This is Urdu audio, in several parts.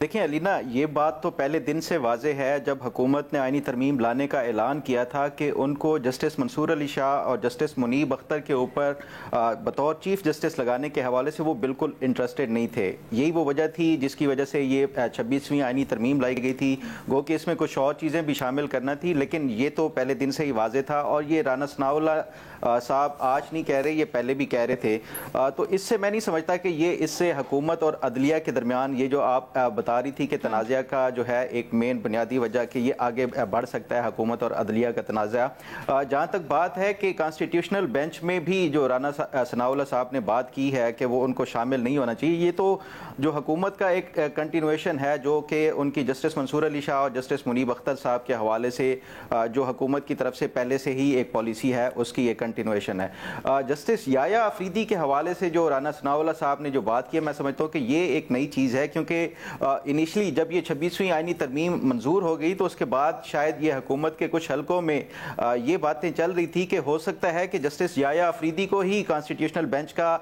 دیکھیں علینا، یہ بات تو پہلے دن سے واضح ہے جب حکومت نے آئینی ترمیم لانے کا اعلان کیا تھا کہ ان کو جسٹس منصور علی شاہ اور جسٹس منیب اختر کے اوپر بطور چیف جسٹس لگانے کے حوالے سے وہ بالکل انٹرسٹڈ نہیں تھے. یہی وہ وجہ تھی جس کی وجہ سے یہ 26ویں آئینی ترمیم لائی گئی تھی. گو کہ اس میں کچھ اور چیزیں بھی شامل کرنا تھی، لیکن یہ تو پہلے دن سے ہی واضح تھا. اور یہ رانا ثناء اللہ صاحب آج نہیں کہہ رہے، یہ پہلے بھی کہہ رہے تھے. تو اس سے میں نہیں سمجھتا کہ یہ اس سے حکومت اور عدلیہ کے درمیان یہ جو آپ بتا رہی تھی کہ تنازعہ کا جو ہے ایک مین بنیادی وجہ کہ یہ آگے بڑھ سکتا ہے حکومت اور عدلیہ کا تنازعہ. جہاں تک بات ہے کہ کانسٹیٹیوشنل بینچ میں بھی جو رانا ثناء اللہ صاحب نے بات کی ہے کہ وہ ان کو شامل نہیں ہونا چاہیے، یہ تو جو حکومت کا ایک کنٹینویشن ہے جو کہ ان کی جسٹس منصور علی شاہ اور جسٹس منیب اختر صاحب کے حوالے سے جو حکومت کی طرف سے پہلے سے ہی ایک پالیسی ہے اس کی ایک کنٹینویشن ہے. جسٹس یحییٰ آفریدی کے حوالے سے جو رانا ثناء اللہ صاحب نے جو بات کی ہے، میں سمجھتا ہوں کہ یہ ایک نئی چیز ہے، کیونکہ انیشلی جب یہ 26ویں آئینی ترمیم منظور ہو گئی تو اس کے بعد شاید یہ حکومت کے کچھ حلقوں میں یہ باتیں چل رہی تھی کہ ہو سکتا ہے کہ جسٹس یحییٰ آفریدی کو ہی کانسٹیٹیوشنل بینچ کا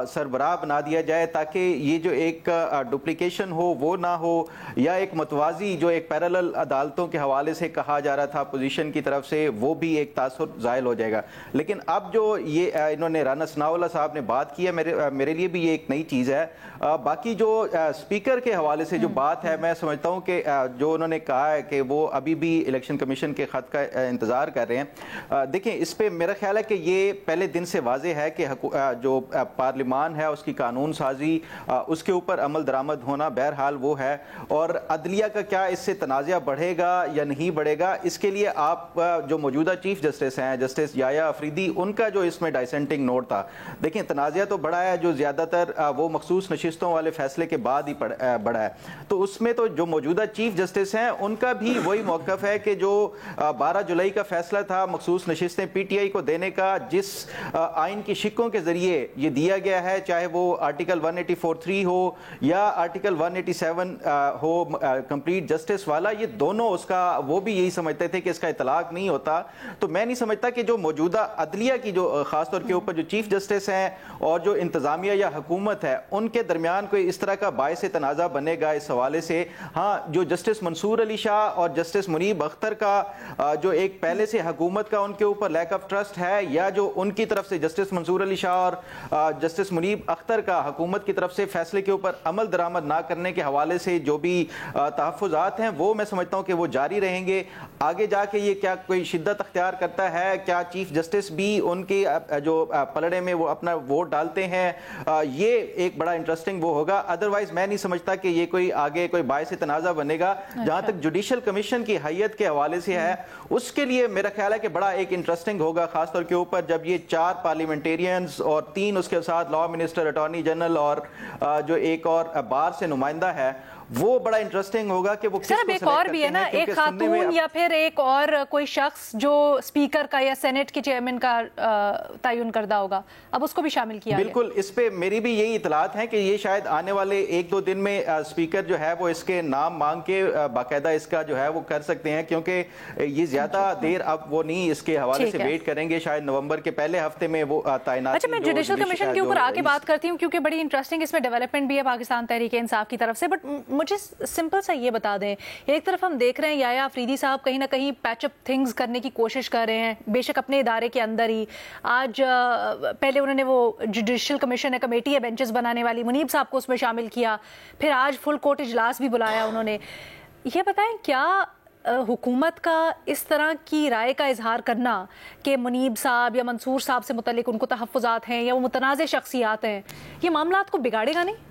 سربراہ بنا دیا جائے تاکہ یہ جو ایک ڈپلیکیشن ہو وہ نہ ہو، یا ایک متوازی جو ایک پیرالل عدالتوں کے حوالے سے کہا جا رہا تھا اپوزیشن کی طرف سے، وہ بھی ایک تاثر زائل ہو جائے گا. لیکن اب جو یہ انہوں نے رانا ثناء اللہ صاحب نے بات کی ہے، میرے لیے بھی یہ ایک نئی چیز ہے. باقی جو اسپیکر کے حوالے سے جو بات ہے، میں سمجھتا ہوں کہ جو انہوں نے کہا ہے کہ وہ ابھی بھی الیکشن کمیشن کے خط کا انتظار کر رہے ہیں. دیکھیں اس پہ میرا خیال ہے کہ یہ پہلے دن سے واضح ہے کہ جو پارلیمان ہے اس کی قانون سازی، اس کے اوپر عمل درآمد ہونا بہرحال وہ ہے. اور عدلیہ کا کیا اس سے تنازعہ بڑھے گا یا نہیں بڑھے گا، اس کے لیے آپ جو موجودہ چیف جسٹس ہیں جسٹس یحییٰ آفریدی، ان کا جو اس میں ڈائسینٹنگ نوٹ تھا، دیکھیں تنازعہ تو بڑھا ہے جو زیادہ تر وہ مخصوص نشستوں والے فیصلے کے بعد ہی بڑھا ہے. تو اس میں تو جو موجودہ چیف جسٹس ہیں ان کا بھی وہی موقف ہے کہ جو 12 جولائی کا فیصلہ تھا مخصوص نشستیں پی ٹی آئی کو دینے کا، جس آئین کی شقوں کے ذریعے یہ دیا گیا ہے، چاہے وہ آرٹیکل 184(3) ہو یا آرٹیکل 187 ہو کمپلیٹ جسٹس والا، یہ دونوں اس کا وہ بھی یہی سمجھتے تھے کہ اس کا اطلاق نہیں ہوتا. تو میں نہیں سمجھتا کہ جو موجودہ عدلیہ کی جو خاص طور کے اوپر جو چیف جسٹس ہیں اور جو انتظامیہ یا حکومت ہے ان کے درمیان کوئی اس طرح کا باعث تنازع بنے گا اس حوالے سے. ہاں، جو جسٹس منصور علی شاہ اور جسٹس منیب اختر کا جو ایک پہلے سے حکومت کا ان کے اوپر لیک آف ٹرسٹ ہے، یا جو ان کی طرف سے جسٹس منصور علی شاہ اور جسٹس منیب اختر کا حکومت کی طرف سے فیصلے کے اوپر عمل درآمد نہ کرنے کے حوالے سے جو بھی تحفظات ہیں، وہ میں سمجھتا ہوں کہ وہ جاری رہیں گے. آگے جا کے یہ کیا کوئی شدت اختیار کرتا ہے، کیا چیف جسٹس بھی ان کے جو پلڑے میں وہ اپنا ووٹ ڈالتے ہیں، یہ ایک بڑا انٹرسٹنگ وہ ہوگا. ادروائز میں نہیں سمجھتا کہ یہ کوئی آگے کوئی باعث تنازع بنے گا. جہاں تک جوڈیشل کمیشن کی حیثیت کے حوالے سے ہے، اس کے لیے میرا خیال ہے کہ بڑا ایک انٹرسٹنگ ہوگا، خاص طور کے اوپر جب یہ 4 پارلیمنٹیرینز اور 3 اس کے ساتھ لاء منسٹر، اٹارنی جنرل اور جو ایک اور بار سے نمائندہ ہے، وہ بڑا انٹرسٹنگ ہوگا کہ وہ کس کو ایک اور بھی ہے نا، ایک خاتون یا پھر ایک اور کوئی شخص جو اسپیکر کا یا سینٹ کے چیئرمین کا تعین کردہ ہوگا، اب اس کو بھی شامل کیا گیا. بالکل، اس پہ میری بھی یہی اطلاعات ہیں کہ یہ شاید آنے والے 1-2 دن میں اسپیکر جو ہے وہ اس کے نام مانگ کے باقاعدہ اس کا جو ہے وہ کر سکتے ہیں، کیونکہ یہ زیادہ دیر اب وہ نہیں اس کے حوالے سے ویٹ کریں گے. شاید نومبر کے پہلے ہفتے میں وہ تعینات. اچھا، میں جوڈیشل کمیشن کے اوپر آگے بات کرتی ہوں کیونکہ بڑی انٹرسٹنگ اس میں ڈیولپمنٹ بھی ہے پاکستان تحریک انصاف کی طرف سے. بٹ مجھے سمپل سا یہ بتا دیں، ایک طرف ہم دیکھ رہے ہیں یحییٰ آفریدی صاحب کہیں نہ کہیں پیچ اپ تھنگز کرنے کی کوشش کر رہے ہیں، بے شک اپنے ادارے کے اندر ہی. آج پہلے انہوں نے وہ جوڈیشل کمیشن ہے، کمیٹی ہے بینچز بنانے والی، منیب صاحب کو اس میں شامل کیا، پھر آج فل کورٹ اجلاس بھی بلایا انہوں نے. یہ بتائیں کیا حکومت کا اس طرح کی رائے کا اظہار کرنا کہ منیب صاحب یا منصور صاحب سے متعلق ان کو تحفظات ہیں یا وہ متنازع شخصیات ہیں، یہ معاملات کو بگاڑے گا نہیں؟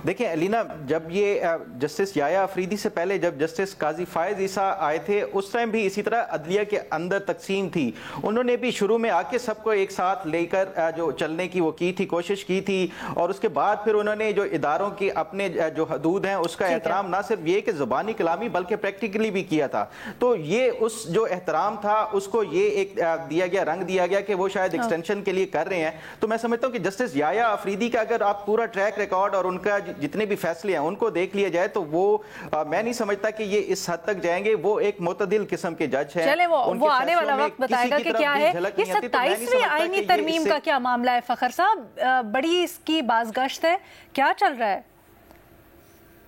دیکھیں علینا، جب یہ جسٹس یحییٰ آفریدی سے پہلے جب جسٹس قاضی فائز عیسیٰ آئے تھے، اس ٹائم بھی اسی طرح عدلیہ کے اندر تقسیم تھی. انہوں نے بھی شروع میں آ کے سب کو ایک ساتھ لے کر جو چلنے کی وہ کی تھی، کوشش کی تھی، اور اس کے بعد پھر انہوں نے جو اداروں کی اپنے جو حدود ہیں اس کا احترام نہ صرف یہ کہ زبانی کلامی بلکہ پریکٹیکلی بھی کیا تھا. تو یہ اس جو احترام تھا اس کو یہ ایک دیا گیا، رنگ دیا گیا کہ وہ شاید ایکسٹینشن کے لیے کر رہے ہیں. تو میں سمجھتا ہوں کہ جسٹس یحییٰ آفریدی کا اگر آپ پورا ٹریک ریکارڈ اور ان کا جتنے بھی فیصلے ہیں ان کو دیکھ لیا جائے تو وہ میں نہیں سمجھتا کہ یہ اس حد تک جائیں گے. وہ ایک معتدل قسم کے جج ہیں. چلے وہ آنے والا وقت بتائے گا کہ کیا ہے. یہ 27ویں آئینی ترمیم کا کیا معاملہ ہے فخر صاحب؟ بڑی اس کی بازگشت ہے، کیا چل رہا ہے؟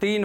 3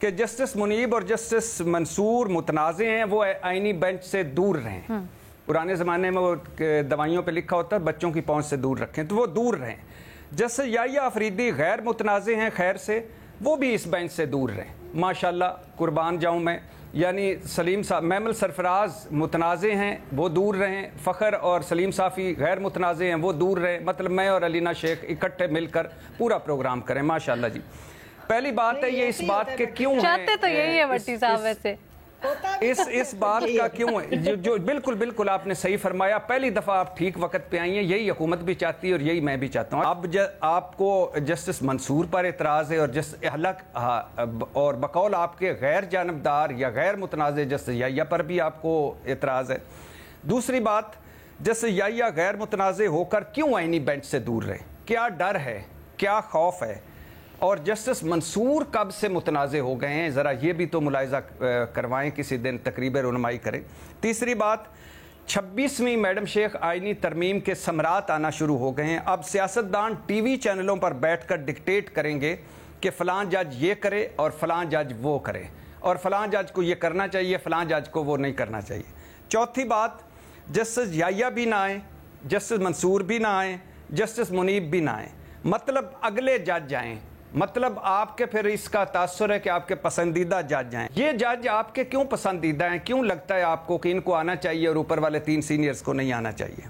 کہ جسٹس منیب اور جسٹس منصور متنازع ہیں وہ آئینی بینچ سے دور رہیں. پرانے زمانے میں وہ دوائیوں پہ لکھا ہوتا ہے بچوں کی پہنچ سے دور رکھیں, تو وہ دور رہیں. جسٹس یحییٰ افریدی غیر متنازع ہیں خیر سے, وہ بھی اس بینچ سے دور رہیں. ماشاءاللہ قربان جاؤں میں. یعنی سلیم صاحب, میمل سرفراز متنازع ہیں وہ دور رہیں, فخر اور سلیم صافی غیر متنازع ہیں وہ دور رہیں. مطلب میں اور علینا شیخ اکٹھے مل کر پورا پروگرام کریں. ماشاءاللہ جی. پہلی بات ہے یہ اس بات کے کیوں چاہتے تو یہی ہے بھٹی صاحب ویسے اس بات کا کیوں ہے جو بالکل آپ نے صحیح فرمایا. پہلی دفعہ آپ ٹھیک وقت پہ آئی ہیں, یہی حکومت بھی چاہتی ہے اور یہی میں بھی چاہتا ہوں. اب آپ کو جسٹس منصور پر اعتراض ہے اور بقول آپ کے غیر جانبدار یا غیر متنازع جسٹس یحییٰ پر بھی آپ کو اعتراض ہے. دوسری بات, جسٹس یحییٰ غیر متنازع ہو کر کیوں آئینی بینچ سے دور رہے؟ کیا ڈر ہے, کیا خوف ہے؟ اور جسٹس منصور کب سے متنازع ہو گئے ہیں, ذرا یہ بھی تو ملاحظہ کروائیں, کسی دن تقریب رونمائی کریں. تیسری بات, 26ویں میڈم شیخ آئینی ترمیم کے ثمرات آنا شروع ہو گئے ہیں. اب سیاستدان ٹی وی چینلوں پر بیٹھ کر ڈکٹیٹ کریں گے کہ فلاں جج یہ کرے اور فلاں جج وہ کرے, اور فلاں جج کو یہ کرنا چاہیے, فلاں جج کو وہ نہیں کرنا چاہیے. چوتھی بات, جسٹس یحییٰ بھی نہ آئیں, جسٹس منصور بھی نہ آئیں, جسٹس منیب بھی نہ آئیں. مطلب اگلے جج آئیں. مطلب آپ کے پھر اس کا تاثر ہے کہ آپ کے پسندیدہ جج ہیں. یہ جج آپ کے کیوں پسندیدہ ہیں؟ کیوں لگتا ہے آپ کو کہ ان کو آنا چاہیے اور اوپر والے 3 سینئرز کو نہیں آنا چاہیے؟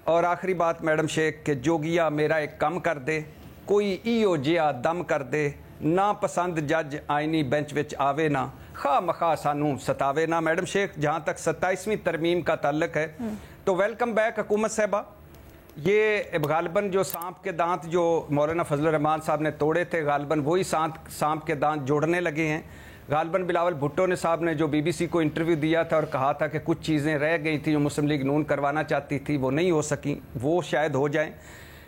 اور آخری بات میڈم شیخ, کہ جوگیا میرا ایک کم کر دے, کوئی ایو جیا دم کر دے, ناپسند جج آئینی بینچ وچ آوے نہ, خواہ مخواہ سانوں ستاوے نہ. میڈم شیخ جہاں تک 27ویں ترمیم کا تعلق ہے تو ویلکم بیک حکومت صاحبہ. یہ غالباً جو سانپ کے دانت جو مولانا فضل الرحمان صاحب نے توڑے تھے, غالباً وہی سانپ کے دانت جوڑنے لگے ہیں. غالباً بلاول بھٹو نے صاحب نے جو بی بی سی کو انٹرویو دیا تھا اور کہا تھا کہ کچھ چیزیں رہ گئی تھیں جو مسلم لیگ نون کروانا چاہتی تھی, وہ نہیں ہو سکیں, وہ شاید ہو جائیں.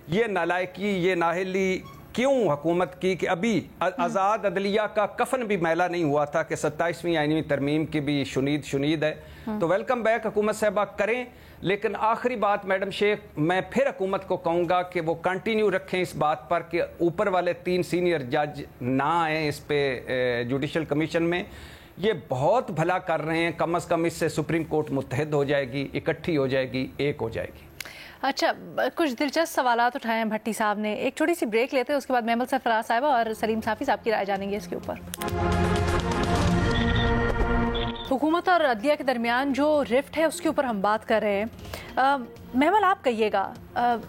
یہ نالائکی, یہ نااہلی کیوں حکومت کی کہ ابھی آزاد عدلیہ کا کفن بھی میلا نہیں ہوا تھا کہ 27ویں آئینی ترمیم کی بھی شنید ہے. تو ویلکم بیک حکومت صاحبہ کریں. لیکن آخری بات میڈم شیخ, میں پھر حکومت کو کہوں گا کہ وہ کنٹینیو رکھیں اس بات پر کہ اوپر والے 3 سینئر جج نہ آئیں اس پہ جوڈیشل کمیشن میں. یہ بہت بھلا کر رہے ہیں, کم از کم اس سے سپریم کورٹ متحد ہو جائے گی, اکٹھی ہو جائے گی, ایک ہو جائے گی. اچھا, کچھ دلچسپ سوالات اٹھائے ہیں بھٹی صاحب نے. ایک چھوٹی سی بریک لیتے ہیں, اس کے بعد میمل سرفراز صاحبہ اور سلیم صافی صاحب کی رائے جانیں گے اس کے اوپر. حکومت اور عدلیہ کے درمیان جو رفٹ ہے اس کے اوپر ہم بات کر رہے ہیں. محمل آپ کہیے گا,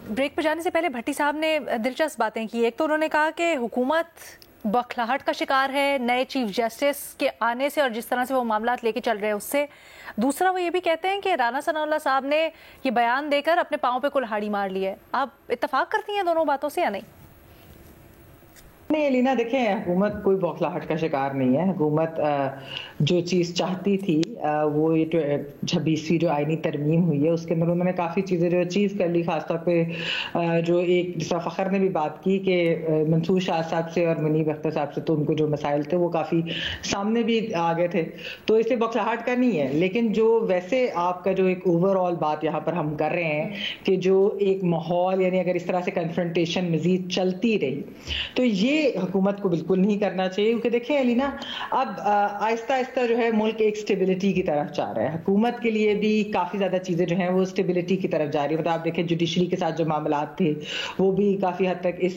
بریک پہ جانے سے پہلے بھٹی صاحب نے دلچسپ باتیں کی. ایک تو انہوں نے کہا کہ حکومت بوکھلاہٹ کا شکار ہے نئے چیف جسٹس کے آنے سے اور جس طرح سے وہ معاملات لے کے چل رہے ہیں اس سے. دوسرا وہ یہ بھی کہتے ہیں کہ رانا ثناء اللہ صاحب نے یہ بیان دے کر اپنے پاؤں پہ کلہاڑی مار لی ہے. آپ اتفاق کرتی ہیں دونوں باتوں سے یا نہیں؟ نہیں لینا, دیکھیں حکومت کوئی بوکھلاہٹ کا شکار نہیں ہے. حکومت جو چیز چاہتی تھی وہ یہ 26ویں جو آئینی ترمیم ہوئی ہے اس کے اندر انہوں نے کافی چیزیں جو اچیو کر لی. خاص طور پہ جو ایک جس طرح فخر نے بھی بات کی کہ منصور شاہ صاحب سے اور منیب اختر صاحب سے تو ان کو جو مسائل تھے وہ کافی سامنے بھی آ گئے تھے, تو اس سے بوکھلاہٹ کا نہیں ہے. لیکن جو ویسے آپ کا جو ایک اوور آل بات یہاں پر ہم کر رہے ہیں کہ جو ایک ماحول, یعنی اگر اس طرح سے کنفرنٹیشن مزید چلتی رہی تو یہ حکومت کو بالکل نہیں کرنا چاہیے. کیونکہ دیکھیں علینا, اب آہستہ آہستہ جو ہے ملک ایک سٹیبلٹی کی طرف جا رہا ہے. حکومت کے لیے بھی کافی زیادہ چیزیں جو ہیں وہ سٹیبلٹی کی طرف جا رہی ہے. مطلب آپ دیکھیں جوڈیشری کے ساتھ جو معاملات تھے وہ بھی کافی حد تک اس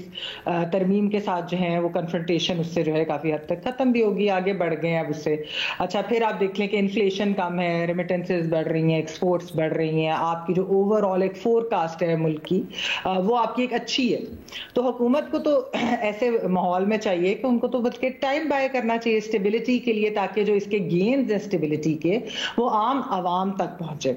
ترمیم کے ساتھ جو ہیں وہ کنفرنٹیشن اس سے جو ہے کافی حد تک ختم بھی ہوگی, آگے بڑھ گئے ہیں اب اس سے. اچھا, پھر آپ دیکھ لیں کہ انفلیشن کم ہے, ریمیٹنسز بڑھ رہی ہیں, ایکسپورٹس بڑھ رہی ہیں, آپ کی جو اوور آل ایک فور کاسٹ ہے ملک کی وہ آپ کی ایک اچھی ہے. تو حکومت کو تو ایسے ماحول میں چاہیے کہ ان کو تو بلکہ ٹائم بائی کرنا چاہیے اسٹیبلٹی کے لیے, تاکہ جو اس کے گینز ہیں اسٹیبلٹی کے وہ عام عوام تک پہنچے.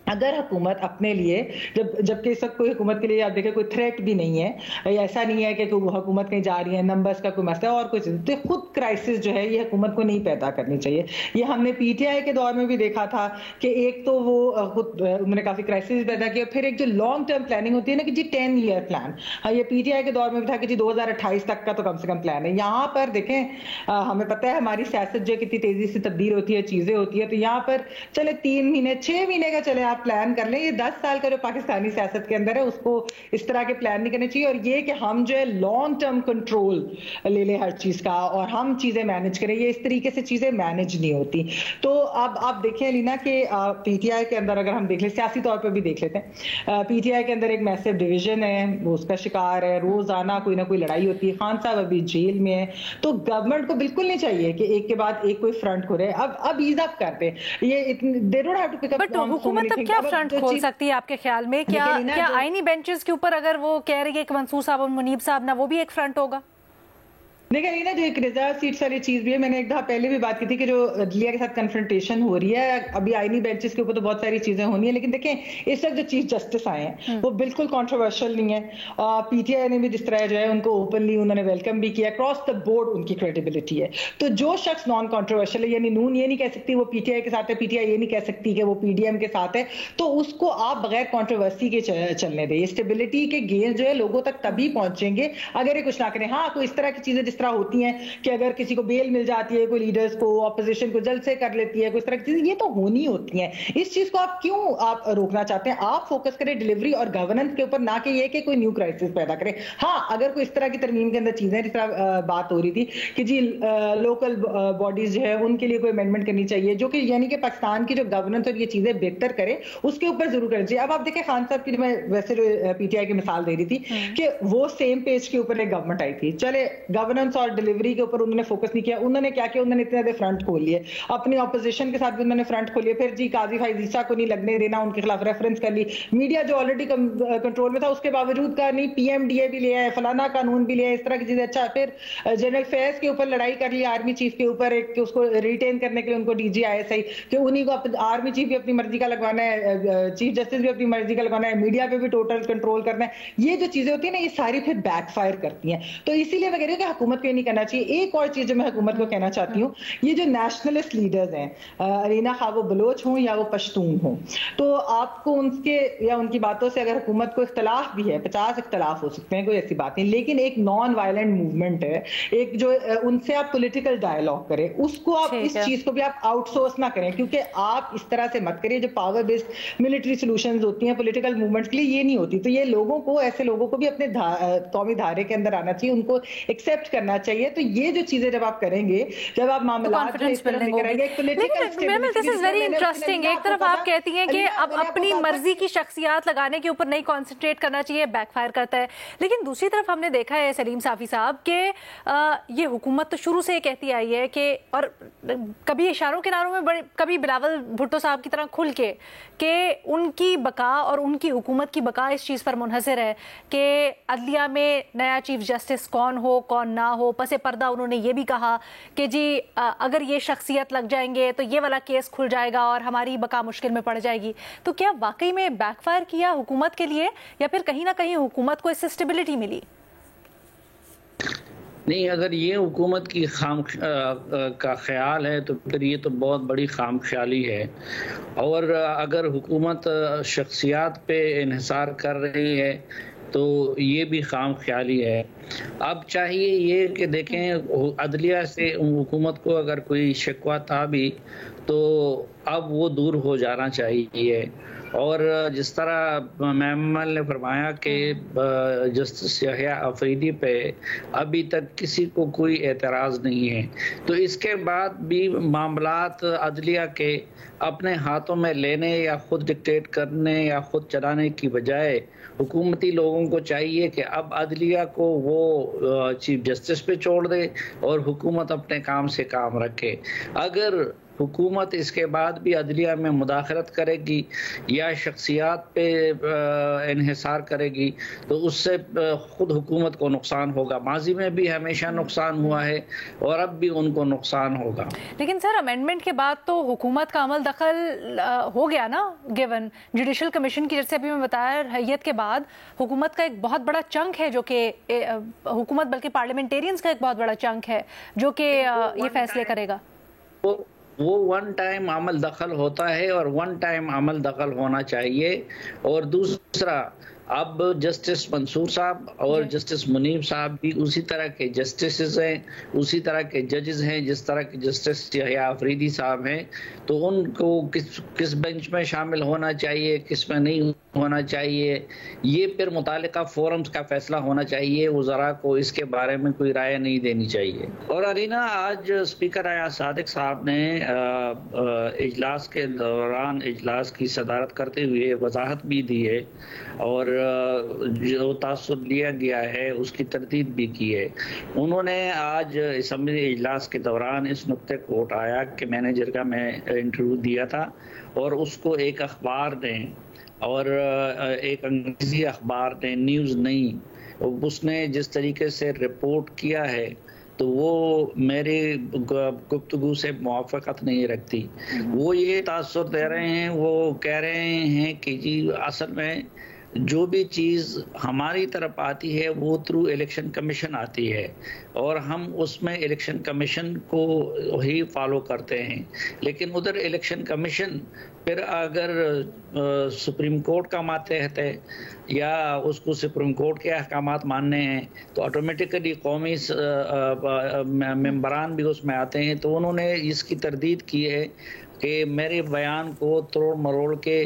اگر حکومت اپنے لیے جبکہ اس وقت کوئی حکومت کے لیے آپ دیکھیں کوئی تھریٹ بھی نہیں ہے, ایسا نہیں ہے کہ حکومت کہیں جا رہی ہے, نمبرز کا کوئی مسئلہ اور کچھ, تو خود کرائسس جو ہے یہ حکومت کو نہیں پیدا کرنی چاہیے. یہ ہم نے پی ٹی آئی کے دور میں بھی دیکھا تھا کہ ایک تو وہ خود انہوں نے کافی کرائسس پیدا کیا, پھر ایک جو لانگ ٹرم پلاننگ ہوتی ہے نا کہ جی 10 ایئر پلان, یہ پی ٹی آئی کے دور میں بھی تھا کہ جی 2028 تک کا تو کم سے کم پلان ہے. یہاں پر دیکھیں ہمیں پتہ ہے ہماری سیاست جو کتنی تیزی سے تبدیل ہوتی ہے, چیزیں ہوتی ہے, تو یہاں پر چلے 3 مہینے 6 مہینے کا چلے آپ آپ پلان کر لیں. یہ 10 سال کا جو پاکستانی سیاست کے اندر ہے اس کو اس طرح کے پلان نہیں کرنے چاہیے, اور یہ کہ ہم جو ہے لانگ ٹرم کنٹرول لے لیں ہر چیز کا اور ہم چیزیں مینج کریں, یہ اس طریقے سے چیزیں مینج نہیں ہوتی. تو اب آپ دیکھیں لینا کہ پی ٹی آئی کے اندر اگر ہم دیکھ لیں, سیاسی طور پہ بھی دیکھ لیتے ہیں, پی ٹی آئی کے اندر ایک میسو ڈویژن ہے, وہ اس کا شکار ہے, روزانہ کوئی نہ کوئی لڑائی ہوتی ہے. خان صاحب ابھی جیل میں ہے, تو گورنمنٹ کو بالکل نہیں چاہیے کہ ایک کے بعد ایک کوئی فرنٹ کھولے. اب ایز اپ کرتے یہ they don't have to pick up. But حکومت اب کیا فرنٹ کھول سکتی ہے آپ کے خیال میں؟ کیا آئینی بینچز کے اوپر اگر وہ کہہ رہی ہے کہ منصور صاحب اور منیب صاحب نا, وہ بھی ایک فرنٹ ہوگا؟ دیکھیں یہ نا جو ایک ریزرو سیٹس والی چیز بھی ہے, میں نے ایک دفعہ پہلے بھی بات کی تھی کہ جو عدلیہ کے ساتھ کنفرنٹیشن ہو رہی ہے, ابھی آئینی بینچز کے اوپر تو بہت ساری چیزیں ہونی ہیں, لیکن دیکھیں اس وقت جو چیف جسٹس آئے ہیں وہ بالکل کنٹروورشل نہیں ہے. پی ٹی آئی نے بھی جس طرح جو ہے ان کو اوپنلی انہوں نے ویلکم بھی کیا, اکراس دا بورڈ ان کی کریڈیبلٹی ہے. تو جو شخص نان کنٹروورشل ہے, یعنی نون یہ نہیں کہہ سکتی وہ پی ٹی آئی کے ساتھ ہے, پی ٹی آئی یہ نہیں کہہ سکتی کہ وہ پی ڈی ایم کے ساتھ ہے, تو اس کو آپ بغیر کنٹروورسی کے چلنے دیں. اسٹیبلٹی کے گین جو ہے لوگوں تک تبھی پہنچیں گے اگر یہ کچھ نہ کریں. ہاں کوئی اس طرح کی چیزیں جس طرح ہوتی ہیں کہ اگر کسی کو بیل مل جاتی ہے, کوئی لیڈرز کو اپوزیشن کو جلد سے کر لیتی ہے, کوئی اس طرح کی چیزیں, یہ تو ہونی ہوتی ہیں. اس چیز کو آپ کیوں آپ روکنا چاہتے ہیں؟ آپ فوکس کریں ڈیلیوری اور گورننس کے اوپر, نہ کہ یہ کہ کوئی نیو کرائسس پیدا کریں. ہاں اگر کوئی اس طرح کی ترمیم کے اندر چیزیں, جس طرح بات ہو رہی تھی کہ جی لوکل باڈیز جو ہے ان کے لیے کوئی امینڈمنٹ کرنی چاہیے جو کہ یعنی کہ پاکستان کی جو گورننس اور یہ چیزیں بہتر کرے, اس کے اوپر ضرور کرنا چاہیے. اب آپ دیکھیں خان صاحب کی میں ویسے جو پی ٹی آئی کی مثال دے رہی تھی کہ وہ سیم پیج کے اوپر ایک گورنمنٹ آئی تھی, چلے گورننس اور ڈیلیوری کے اوپر انہوں نے فوکس نہیں کیا. انہوں نے کیا کیا, انہوں نے اتنے زیادہ فرنٹ کھول لیے, اپنی اپوزیشن کے ساتھ بھی انہوں نے فرنٹ کھول لیے. پھر جی قاضی فائزیسا کو نہیں لگنے دینا, ان کے خلاف ریفرنس کر لی. میڈیا جو آلریڈی کنٹرول میں تھا اس کے باوجود کا نہیں, پی ایم ڈی اے بھی لیا ہے, فلانا قانون بھی لیا ہے, اس طرح کی چیزیں. اچھا پھر جنرل فیئرز کے اوپر لڑائی کر لی آرمی چیف کے اوپر, ایک اس کو ریٹین کرنے کے لیے ان کو D G I S I کہ انہیں کو آرمی چیف بھی اپنی مرضی کا لگوانا ہے, چیف جسٹس بھی اپنی مرضی کا لگوانا ہے, میڈیا پہ بھی ٹوٹل کنٹرول کرنا ہے. یہ جو چیزیں ہوتی ہیں نا یہ ساری پھر بیک فائر کرتی ہیں. تو اسی لیے میں کہہ رہی ہوں کہ حکومت کو یہ نہیں کرنا چاہیے. ایک اور چیز جو میں حکومت کو کہنا چاہتی ہوں, یہ جو نیشنلسٹ لیڈرز ہیں ارینا, خواہ وہ بلوچ ہوں یا وہ پشتون ہوں, تو آپ کو ان کے یا ان کی باتوں سے اگر حکومت کو اختلاف بھی ہے, 50 اختلاف ہو سکتے ہیں, کوئی ایسی بات نہیں, لیکن ایک نان وائلنٹ موومنٹ ہے, ایک جو ان سے آپ پولیٹیکل ڈائلاگ کریں, اس کو آپ اس چیز کو بھی آپ آؤٹ سورس نہ کریں, کیونکہ آپ اس طرح سے مت کریے. جو پاور بیسڈ ملٹری سولوشنز ہوتی ہیں پولیٹیکل موومنٹ کے لیے, یہ نہیں ہوتی. تو یہ لوگوں کو, ایسے لوگوں کو بھی اپنے قومی دھارے کے اندر آنا چاہیے, ان کو ایکسیپٹ کرنا چاہیے. تو یہ جو چیزیں جب آپ کریں گے, جب آپ معاملات ایک طرف آپ کہتی ہیں کہ اب اپنی مرضی کی شخصیات لگانے کے اوپر نہیں کانسنٹریٹ کرنا چاہیے, بیک فائر کرتا ہے, لیکن دوسری طرف ہم نے دیکھا ہے سلیم صافی صاحب کہ یہ حکومت تو شروع سے کہتی آئی ہے کہ, اور کبھی اشاروں کناروں میں, کبھی بلاول بھٹو صاحب کی طرح کھل کے, کہ ان کی بقا اور ان کی حکومت کی بقا اس چیز پر منحصر ہے کہ عدلیہ میں نیا چیف جسٹس کون ہو کون نہ ہو. پس پردہ انہوں نے یہ بھی کہا کہ جی اگر یہ شخصیت لگ جائیں گے تو یہ والا کیس کھل جائے گا اور ہماری بقا مشکل میں پڑ جائے گی. تو کیا واقعی میں بیک فائر کیا حکومت کے لیے, یا پھر کہیں نہ کہیں حکومت کو اس سے اسٹیبلٹی ملی؟ نہیں, اگر یہ حکومت کی کا خیال ہے تو پھر یہ تو بہت بڑی خام خیالی ہے. اور اگر حکومت شخصیات پہ انحصار کر رہی ہے تو یہ بھی خام خیالی ہے. اب چاہیے یہ کہ دیکھیں عدلیہ سے حکومت کو اگر کوئی شکوہ تھا بھی تو اب وہ دور ہو جانا چاہیے. اور جس طرح محمد نے فرمایا کہ جسٹس یحییٰ افریدی پہ ابھی تک کسی کو کوئی اعتراض نہیں ہے, تو اس کے بعد بھی معاملات عدلیہ کے اپنے ہاتھوں میں لینے یا خود ڈکٹیٹ کرنے یا خود چلانے کی بجائے حکومتی لوگوں کو چاہیے کہ اب عدلیہ کو وہ چیف جسٹس پہ چھوڑ دے اور حکومت اپنے کام سے کام رکھے. اگر حکومت اس کے بعد بھی عدلیہ میں مداخلت کرے گی یا شخصیات پہ انحصار کرے گی تو اس سے خود حکومت کو نقصان ہوگا. ماضی میں بھی ہمیشہ نقصان ہوا ہے اور اب بھی ان کو نقصان ہوگا. لیکن سر امینڈمنٹ کے بعد تو حکومت کا عمل دخل ہو گیا نا, گیون جوڈیشل کمیشن کی, جیسے ابھی میں بتایا, حیت کے بعد حکومت کا ایک بہت بڑا چنک ہے جو کہ حکومت بلکہ پارلیمنٹیرینز کا ایک بہت بڑا چنک ہے جو کہ یہ فیصلے کرے گا. وہ ون ٹائم عمل دخل ہوتا ہے اور ون ٹائم عمل دخل ہونا چاہیے. اور دوسرا, اب جسٹس منصور صاحب اور جسٹس منیب صاحب بھی اسی طرح کے جسٹسز ہیں، اسی طرح کے ججز ہیں جس طرح کے جسٹس یحییٰ آفریدی صاحب ہیں. تو ان کو کس بینچ میں شامل ہونا چاہیے، کس میں نہیں ہونا چاہیے، یہ پھر متعلقہ فورمز کا فیصلہ ہونا چاہیے. وزراء کو اس کے بارے میں کوئی رائے نہیں دینی چاہیے. اور ارینا، آج اسپیکر ایاز صادق صاحب نے اجلاس کے دوران اجلاس کی صدارت کرتے ہوئے وضاحت بھی دی ہے اور جو تاثر لیا گیا ہے اس کی تردید بھی کی ہے. انہوں نے آج اسمبلی اجلاس کے دوران اس نقطے کو اٹھایا کہ مینیجر کا میں انٹرویو دیا تھا اور اس کو ایک اخبار نے اور ایک انگریزی اخبار نے، نیوز نہیں، اس نے جس طریقے سے رپورٹ کیا ہے تو وہ میری گفتگو سے موافقت نہیں رکھتی. وہ یہ تاثر دے رہے ہیں، وہ کہہ رہے ہیں کہ جی اصل میں جو بھی چیز ہماری طرف آتی ہے وہ تھرو الیکشن کمیشن آتی ہے اور ہم اس میں الیکشن کمیشن کو ہی فالو کرتے ہیں. لیکن ادھر الیکشن کمیشن پھر اگر سپریم کورٹ کا ماتحت ہے یا اس کو سپریم کورٹ کے احکامات ماننے ہیں تو آٹومیٹکلی قومی ممبران بھی اس میں آتے ہیں. تو انہوں نے اس کی تردید کی ہے کہ میرے بیان کو توڑ مروڑ کے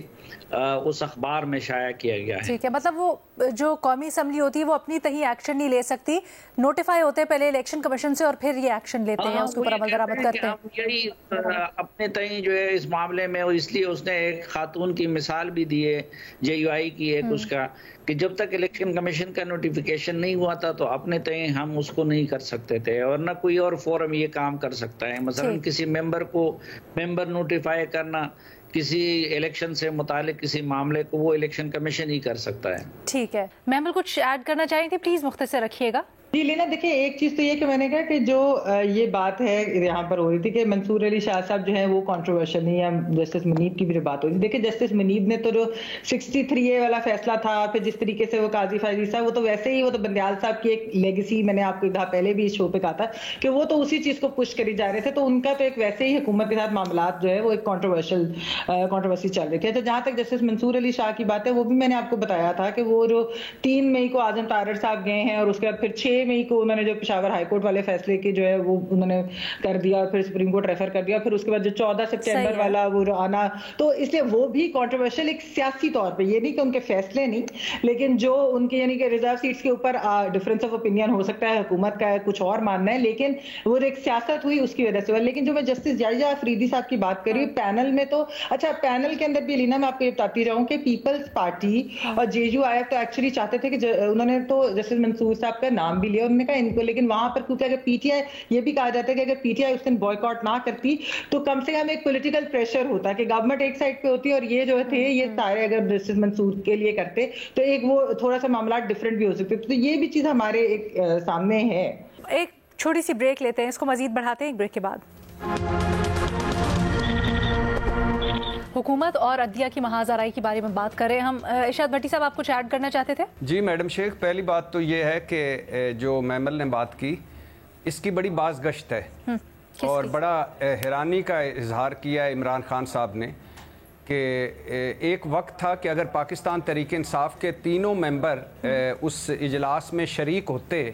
اس اخبار میں شائع کیا گیا ہے. ٹھیک ہے، مطلب وہ جو قومی اسمبلی ہوتی ہے وہ اپنی تہی ایکشن نہیں لے سکتی، نوٹیفائی ہوتے پہلے الیکشن کمیشن سے اور پھر یہ ایکشن لیتے ہیں، اس کے اوپر عمل درآمد کرتے ہیں. یہی اپنے تہی جو ہے اس معاملے میں، اس لیے اس نے ایک خاتون کی مثال بھی دی ہے JUI کی ایک اس کا، کہ جب تک الیکشن کمیشن کا نوٹیفیکیشن نہیں ہوا تھا تو اپنے تئیں ہم اس کو نہیں کر سکتے تھے اور نہ کوئی اور فورم یہ کام کر سکتا ہے. مثلا کسی ممبر کو ممبر نوٹیفائی کرنا کسی الیکشن سے متعلق کسی معاملے کو وہ الیکشن کمیشن ہی کر سکتا ہے. ٹھیک ہے، محمل کچھ ایڈ کرنا چاہیں گے؟ پلیز مختصر رکھیے گا. جی لینا، دیکھیں ایک چیز تو یہ کہ میں نے کہا کہ جو یہ بات ہے یہاں پر ہو رہی تھی کہ منصور علی شاہ صاحب جو ہیں وہ کنٹروورشل نہیں ہے، جسٹس منیب کی بھی بات ہو رہی تھی. دیکھیں جسٹس منیب نے تو جو 63A والا فیصلہ تھا، پھر جس طریقے سے وہ قاضی فائزی صاحب، وہ تو ویسے ہی وہ تو بندیال صاحب کی ایک لیگیسی، میں نے آپ کو کہا پہلے بھی اس شو پہ کہا تھا کہ وہ تو اسی چیز کو پش کری جا رہے تھے. تو ان کا تو ایک ویسے ہی حکومت کے ساتھ معاملات جو ہے وہ ایک کنٹروورسی چل رہی تھی. تو جہاں تک جسٹس منصور علی شاہ کی بات ہے، وہ بھی میں نے آپ کو بتایا تھا کہ وہ جو 3 مئی کو اعظم طارر صاحب گئے ہیں اور اس کے بعد پھر 6 مئی کو انہوں نے جو پشاور ہائی کورٹ والے فیصلے کی جو ہے وہ انہوں نے کر دیا، پھر سپریم کورٹ ریفر کر دیا، پھر اس کے بعد جو 14 سپٹمبر والا وہ آنا، تو اس لیے وہ بھی کنٹروورشل ایک سیاسی طور پہ، یہ نہیں کہ ان کے فیصلے نہیں، لیکن جو ان کے یعنی کہ ریزرو سیٹس کے اوپر ڈفرینس آف اوپینین ہو سکتا ہے، حکومت کا کچھ اور ماننا ہے، لیکن وہ ایک سیاست ہوئی اس کی وجہ سے. لیکن جو میں جسٹس یحییٰ آفریدی صاحب کی بات کری پینل میں، تو اچھا پینل کے اندر بھی لینا میں آپ کو یہ بتاتی رہوں کہ پیپلز پارٹی اور JUIF تو ایکچولی چاہتے تھے کہ انہوں نے تو جسٹس منصور صاحب کا نام بھی لیا، انہوں نے کہا ان کو، لیکن وہاں پر کیونکہ اگر PTI، یہ بھی کہا جاتا ہے کہ اگر PTI اس دن بوائیکاٹ نہ کرتی تو کم سے کم ایک پولیٹیکل پریشر ہوتا کہ گورنمنٹ ایک سائڈ پہ ہوتی، اور یہ جو تھے یہ سارے اگر جسٹس منصور کے لیے کرتے تو ایک وہ تھوڑا سا معاملات ڈفرینٹ بھی ہو سکتے. تو یہ بھی چیز ہمارے ایک سامنے ہے. ایک چھوٹی سی بریک لیتے ہیں، اس کو مزید بڑھاتے ہیں ایک بریک کے بعد. حکومت اور عدلیہ کی محاذ آرائی کے بارے میں بات کریں ہم. ارشاد بھٹی صاحب آپ کچھ ایڈ کرنا چاہتے تھے؟ جی میڈم شیخ، پہلی بات تو یہ ہے کہ جو میمل نے بات کی اس کی بڑی باز گشت ہے اور بڑا حیرانی کا اظہار کیا ہے عمران خان صاحب نے کہ ایک وقت تھا کہ اگر پاکستان تحریک انصاف کے تینوں ممبر اس اجلاس میں شریک ہوتے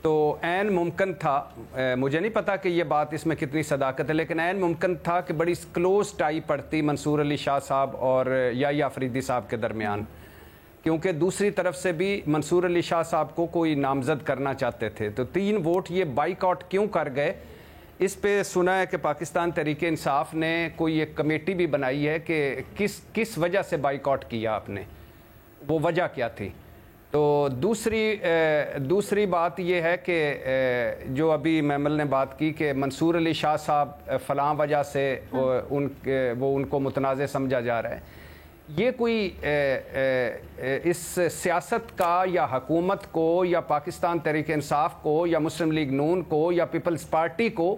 تو عین ممکن تھا، مجھے نہیں پتا کہ یہ بات اس میں کتنی صداقت ہے، لیکن عین ممکن تھا کہ بڑی کلوز ٹائی پڑتی منصور علی شاہ صاحب اور یحییٰ آفریدی صاحب کے درمیان، کیونکہ دوسری طرف سے بھی منصور علی شاہ صاحب کو کوئی نامزد کرنا چاہتے تھے. تو 3 ووٹ یہ بائیک آؤٹ کیوں کر گئے، اس پہ سنا ہے کہ پاکستان تحریک انصاف نے کوئی ایک کمیٹی بھی بنائی ہے کہ کس وجہ سے بائیک آؤٹ کیا آپ نے، وہ وجہ کیا تھی. تو دوسری بات یہ ہے کہ جو ابھی میمل نے بات کی کہ منصور علی شاہ صاحب فلاں وجہ سے وہ ان کو متنازع سمجھا جا رہا ہے، یہ کوئی اس سیاست کا یا حکومت کو یا پاکستان تحریک انصاف کو یا مسلم لیگ نون کو یا پیپلز پارٹی کو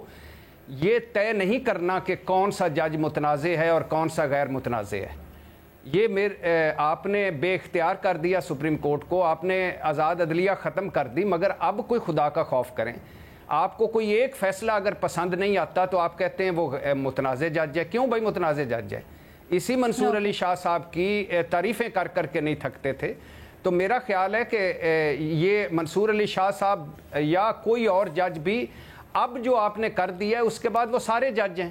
یہ طے نہیں کرنا کہ کون سا جج متنازع ہے اور کون سا غیر متنازع ہے. یہ آپ نے بے اختیار کر دیا سپریم کورٹ کو، آپ نے آزاد عدلیہ ختم کر دی، مگر اب کوئی خدا کا خوف کریں. آپ کو کوئی ایک فیصلہ اگر پسند نہیں آتا تو آپ کہتے ہیں وہ متنازع جج ہے. کیوں بھائی متنازع جج ہے؟ اسی منصور علی شاہ صاحب کی تعریفیں کر کے نہیں تھکتے تھے. تو میرا خیال ہے کہ یہ منصور علی شاہ صاحب یا کوئی اور جج بھی اب جو آپ نے کر دیا ہے اس کے بعد وہ سارے جج ہیں.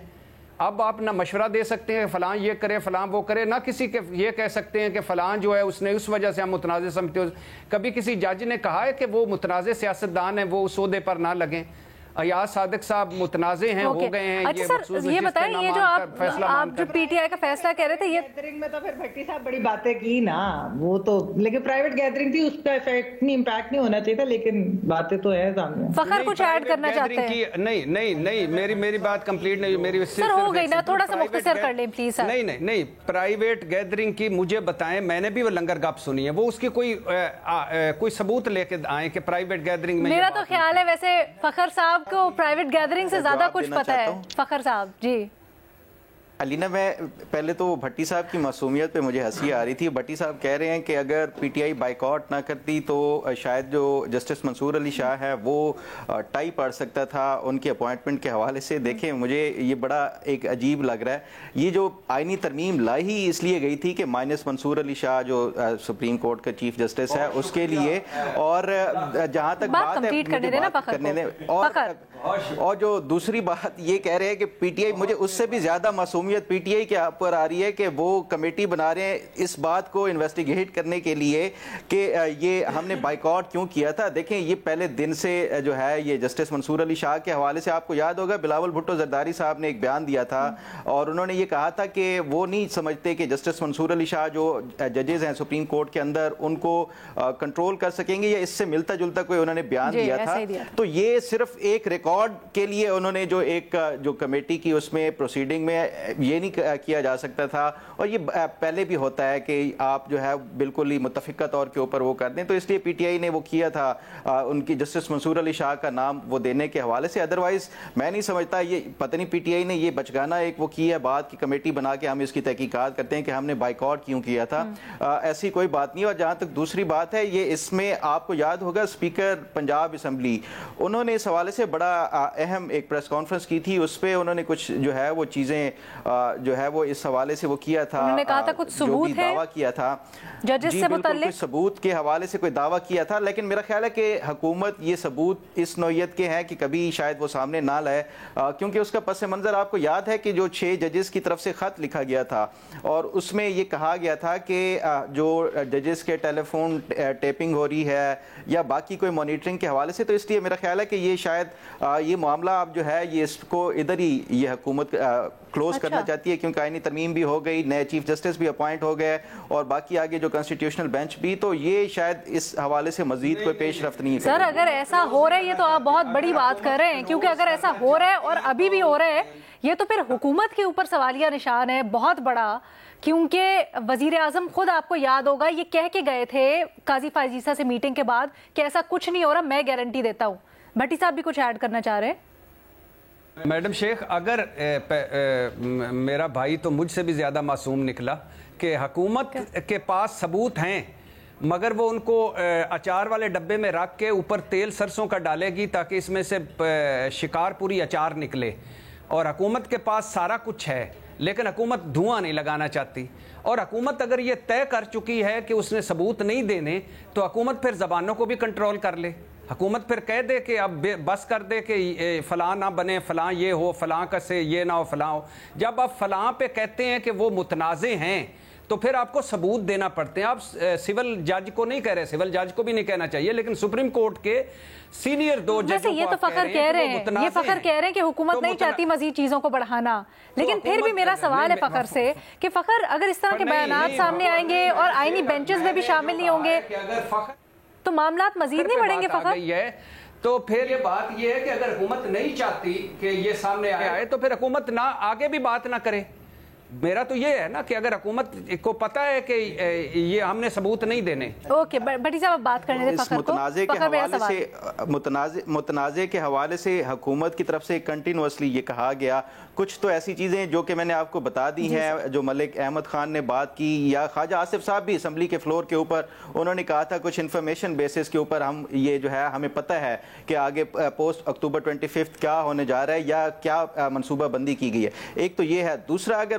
اب آپ نہ مشورہ دے سکتے ہیں فلاں یہ کرے فلاں وہ کرے, نہ کسی کے یہ کہہ سکتے ہیں کہ فلاں جو ہے اس نے اس وجہ سے ہم متنازع سمجھتے ہیں. کبھی کسی جج نے کہا ہے کہ وہ متنازع سیاستدان ہیں وہ اس عہدے پر نہ لگیں؟ ایاز صادق صاحب متنازع ہیں, ہو گئے ہیں. اچھا سر یہ بتائیں, یہ جو آپ جو پی ٹی آئی کا فیصلہ کہہ رہے تھے, یہ گیدرنگ میں تو پھر بھٹی صاحب بڑی باتیں کی نا, وہ تو لیکن پرائیویٹ گیدرنگ تھی, اس کا ایفیکٹ نہیں, امپیکٹ نہیں ہونا چاہیے تھا, لیکن باتیں تو ہے سامنے. فخر کچھ ایڈ کرنا چاہتے ہیں؟ نہیں میری بات کمپلیٹ نہیں, میری سر ہو گئی نا, تھوڑا سا مختصر کر لیں پلیز. نہیں پرائیویٹ گیدرنگ کی مجھے بتائیں, میں نے بھی وہ لنگر گپ سنی ہے, وہ اس کی کوئی ثبوت لے کے آئیں کہ پرائیویٹ گیدرنگ میں. میرا تو خیال ہے ویسے فخر صاحب کو پرائیویٹ گیدرنگ سے زیادہ کچھ پتہ ہے. فخر صاحب جی. علینا, میں پہلے تو بھٹی صاحب کی معصومیت پہ مجھے ہنسی آ رہی تھی. بھٹی صاحب کہہ رہے ہیں کہ اگر پی ٹی آئی بائیکاٹ نہ کرتی تو شاید جو جسٹس منصور علی شاہ ہے وہ ٹائی پڑ سکتا تھا ان کی اپوائنٹمنٹ کے حوالے سے. دیکھیں مجھے یہ بڑا ایک عجیب لگ رہا ہے. یہ جو آئینی ترمیم لائی ہی اس لیے گئی تھی کہ مائنس منصور علی شاہ جو سپریم کورٹ کا چیف جسٹس ہے اس کے لیے, اور جہاں تک بات ہے اور جو دوسری بات یہ کہہ رہے ہیں کہ پی ٹی آئی, مجھے اس سے بھی زیادہ معصومیت پی ٹی آئی کے اوپر آ رہی ہے کہ وہ کمیٹی بنا رہے ہیں اس بات کو انویسٹیگیٹ کرنے کے لیے کہ یہ ہم نے بائیکاٹ کیوں کیا تھا. دیکھیں یہ پہلے دن سے جو ہے یہ جسٹس منصور علی شاہ کے حوالے سے آپ کو یاد ہوگا بلاول بھٹو زرداری صاحب نے ایک بیان دیا تھا اور انہوں نے یہ کہا تھا کہ وہ نہیں سمجھتے کہ جسٹس منصور علی شاہ جو ججز ہیں سپریم کورٹ کے اندر ان کو کنٹرول کر سکیں گے, یا اس سے ملتا جلتا کوئی انہوں نے بیان دیا تھا. تو یہ صرف ایک ریکارڈ کے لیے انہوں نے جو کمیٹی کی اس میں پروسیڈنگ میں یہ نہیں کیا جا سکتا تھا, اور یہ پہلے بھی ہوتا ہے کہ آپ جو ہے بالکل ہی متفقہ طور کے اوپر وہ کر دیں, تو اس لیے پی ٹی آئی نے وہ کیا تھا ان کی جسٹس منصور علی شاہ کا نام وہ دینے کے حوالے سے. ادروائز میں نہیں سمجھتا, یہ پتہ نہیں پی ٹی آئی نے یہ بچگانا ایک وہ کی ہے بات کی کمیٹی بنا کے ہم اس کی تحقیقات کرتے ہیں کہ ہم نے بائیکاٹ کیوں کیا تھا, ایسی کوئی بات نہیں. اور جہاں تک دوسری بات ہے, یہ اس میں آپ کو یاد ہوگا اسپیکر پنجاب اسمبلی انہوں نے اس حوالے سے بڑا اہم ایک پریس کانفرنس کی تھی, اس پہ انہوں نے کچھ جو ہے وہ چیزیں جو ہے وہ اس حوالے سے وہ کیا تھا, انہوں نے کہا تھا کچھ ثبوت ہے, دعویٰ کیا تھا ججز سے متعلق ثبوت کے حوالے سے کوئی دعویٰ کیا تھا. لیکن میرا خیال ہے کہ حکومت یہ ثبوت اس نوعیت کے ہیں کہ کبھی شاید وہ سامنے نہ لائے, کیونکہ اس کا پس منظر آپ کو یاد ہے کہ جو 6 ججز کی طرف سے خط لکھا گیا تھا اور اس میں یہ کہا گیا تھا کہ جو ججز کے ٹیلی فون ٹیپنگ ہو رہی ہے یا باقی کوئی مانیٹرنگ کے حوالے سے, تو اس لیے میرا خیال ہے کہ یہ شاید یہ معاملہ اب جو ہے یہ اس کو ادھر ہی یہ حکومت کلوز کرنا چاہتی ہے, کیونکہ آئینی ترمیم بھی ہو گئی, نئے چیف جسٹس بھی اپوائنٹ ہو گئے اور باقی آگے جو کانسٹیٹیوشنل بینچ بھی, تو یہ شاید اس حوالے سے مزید کوئی پیش رفت نہیں ہے. سر اگر ایسا ہو رہا ہے, یہ تو آپ بہت بڑی بات کر رہے ہیں, کیونکہ اگر ایسا ہو رہا ہے اور ابھی بھی ہو رہا ہے, یہ تو پھر حکومت کے اوپر سوالیہ نشان ہے بہت بڑا, کیونکہ وزیر اعظم خود آپ کو یاد ہوگا یہ کہہ کے گئے تھے قاضی فائزیسا سے میٹنگ کے بعد کہ ایسا کچھ نہیں ہو رہا, میں گارنٹی دیتا ہوں. بھٹی صاحب بھی کچھ ایڈ کرنا چاہ رہے ہیں؟ میڈم شیخ, اگر میرا بھائی تو مجھ سے بھی زیادہ معصوم نکلا کہ حکومت کے پاس ثبوت ہیں مگر وہ ان کو اچار والے ڈبے میں رکھ کے اوپر تیل سرسوں کا ڈالے گی تاکہ اس میں سے شکار پوری اچار نکلے, اور حکومت کے پاس سارا کچھ ہے لیکن حکومت دھواں نہیں لگانا چاہتی. اور حکومت اگر یہ طے کر چکی ہے کہ اس نے ثبوت نہیں دینے تو حکومت پھر زبانوں کو بھی کنٹرول کر لے, حکومت پھر کہہ دے کہ اب بس کر دے کہ فلاں نہ بنے, فلاں یہ ہو, فلاں کا سے یہ نہ ہو, فلاں ہو. جب آپ فلاں پہ کہتے ہیں کہ وہ متنازع ہیں تو پھر آپ کو ثبوت دینا پڑتے ہیں. آپ سول جج کو نہیں کہہ رہے, سول جج کو بھی نہیں کہنا چاہیے, لیکن سپریم کورٹ کے سینئر 2 ججوں یہ تو فخر کہہ رہے ہیں, یہ فخر کہہ رہے ہیں کہ حکومت نہیں چاہتی مزید چیزوں کو بڑھانا, لیکن پھر بھی میرا سوال ہے فخر سے کہ فخر اگر اس طرح کے بیانات سامنے آئیں گے اور آئینی بینچز میں بھی شامل نہیں ہوں گے تو معاملات مزید نہیں بڑھیں گے فخر؟ تو پھر یہ بات یہ ہے کہ اگر حکومت نہیں چاہتی کہ یہ سامنے آئے تو پھر حکومت نہ آگے بھی بات نہ کرے. میرا تو یہ ہے نا کہ اگر حکومت کو پتا ہے کہ یہ ہم نے ثبوت نہیں دینے. اوکے بھٹی صاحب بات کرنے دیں فخر کو. متنازع کے حوالے سے حکومت کی طرف سے کنٹینوسلی یہ کہا گیا, کچھ تو ایسی چیزیں جو کہ میں نے آپ کو بتا دی ہیں, جو ملک احمد خان نے بات کی یا خواجہ آصف صاحب بھی اسمبلی کے فلور کے اوپر انہوں نے کہا تھا کچھ انفارمیشن بیسس کے اوپر ہم یہ جو ہے ہمیں پتہ ہے کہ آگے پوسٹ اکتوبر 25 کیا ہونے جا رہا ہے یا کیا منصوبہ بندی کی گئی ہے. ایک تو یہ ہے. دوسرا, اگر